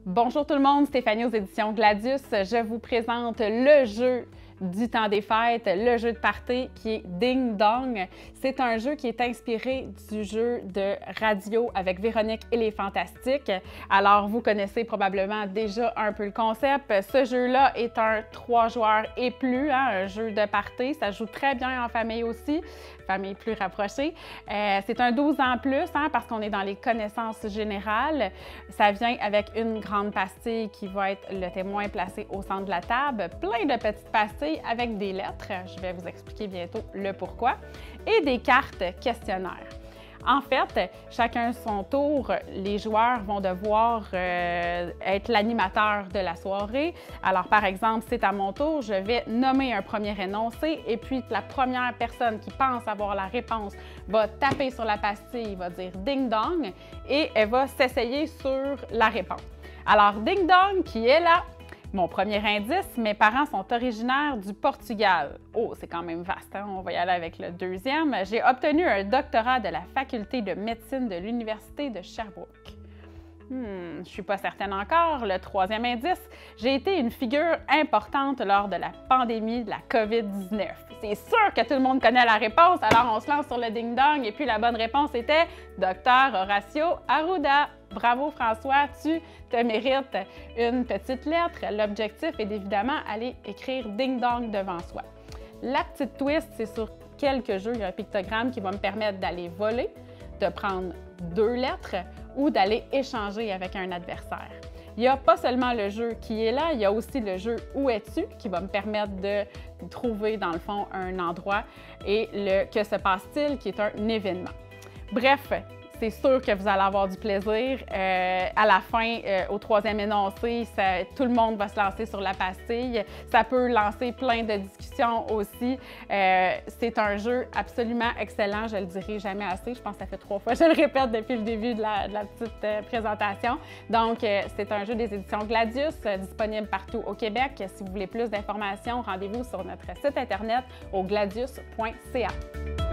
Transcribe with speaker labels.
Speaker 1: Bonjour tout le monde, Stéphanie aux éditions Gladius. Je vous présente le jeu du temps des fêtes, le jeu de party qui est Ding Dong. C'est un jeu qui est inspiré du jeu de radio avec Véronique et les Fantastiques. Alors, vous connaissez probablement déjà un peu le concept. Ce jeu-là est un 3 joueurs et plus, un jeu de party. Ça joue très bien en famille aussi, famille plus rapprochée. C'est un 12 ans plus, parce qu'on est dans les connaissances générales. Ça vient avec une grande pastille qui va être le témoin placé au centre de la table, plein de petites pastilles avec des lettres, je vais vous expliquer bientôt le pourquoi, et des cartes questionnaires. En fait, chacun son tour, les joueurs vont devoir être l'animateur de la soirée. Alors, par exemple, c'est à mon tour, je vais nommer un premier énoncé et puis la première personne qui pense avoir la réponse va taper sur la pastille, va dire « Ding Dong » et elle va s'essayer sur la réponse. Alors, Ding Dong qui est là. Mon premier indice, mes parents sont originaires du Portugal. Oh, c'est quand même vaste, On va y aller avec le deuxième. J'ai obtenu un doctorat de la faculté de médecine de l'Université de Sherbrooke. Je ne suis pas certaine encore. Le troisième indice, j'ai été une figure importante lors de la pandémie de la COVID-19. C'est sûr que tout le monde connaît la réponse, alors on se lance sur le ding-dong et puis la bonne réponse était Dr Horacio Arruda. Bravo François, tu te mérites une petite lettre. L'objectif est évidemment aller écrire ding-dong devant soi. La petite twist, c'est sur quelques jeux, il y a un pictogramme qui va me permettre d'aller voler, de prendre 2 lettres ou d'aller échanger avec un adversaire. Il n'y a pas seulement le jeu qui est là, il y a aussi le jeu « Où es-tu » qui va me permettre de trouver dans le fond un endroit et le « Que se passe-t-il » qui est un événement. Bref, c'est sûr que vous allez avoir du plaisir. À la fin, au troisième énoncé, tout le monde va se lancer sur la pastille. Ça peut lancer plein de discussions aussi. C'est un jeu absolument excellent, je le dirai jamais assez. Je pense que ça fait 3 fois que je le répète depuis le début de la petite présentation. Donc, c'est un jeu des éditions Gladius, disponible partout au Québec. Si vous voulez plus d'informations, rendez-vous sur notre site internet au gladius.ca.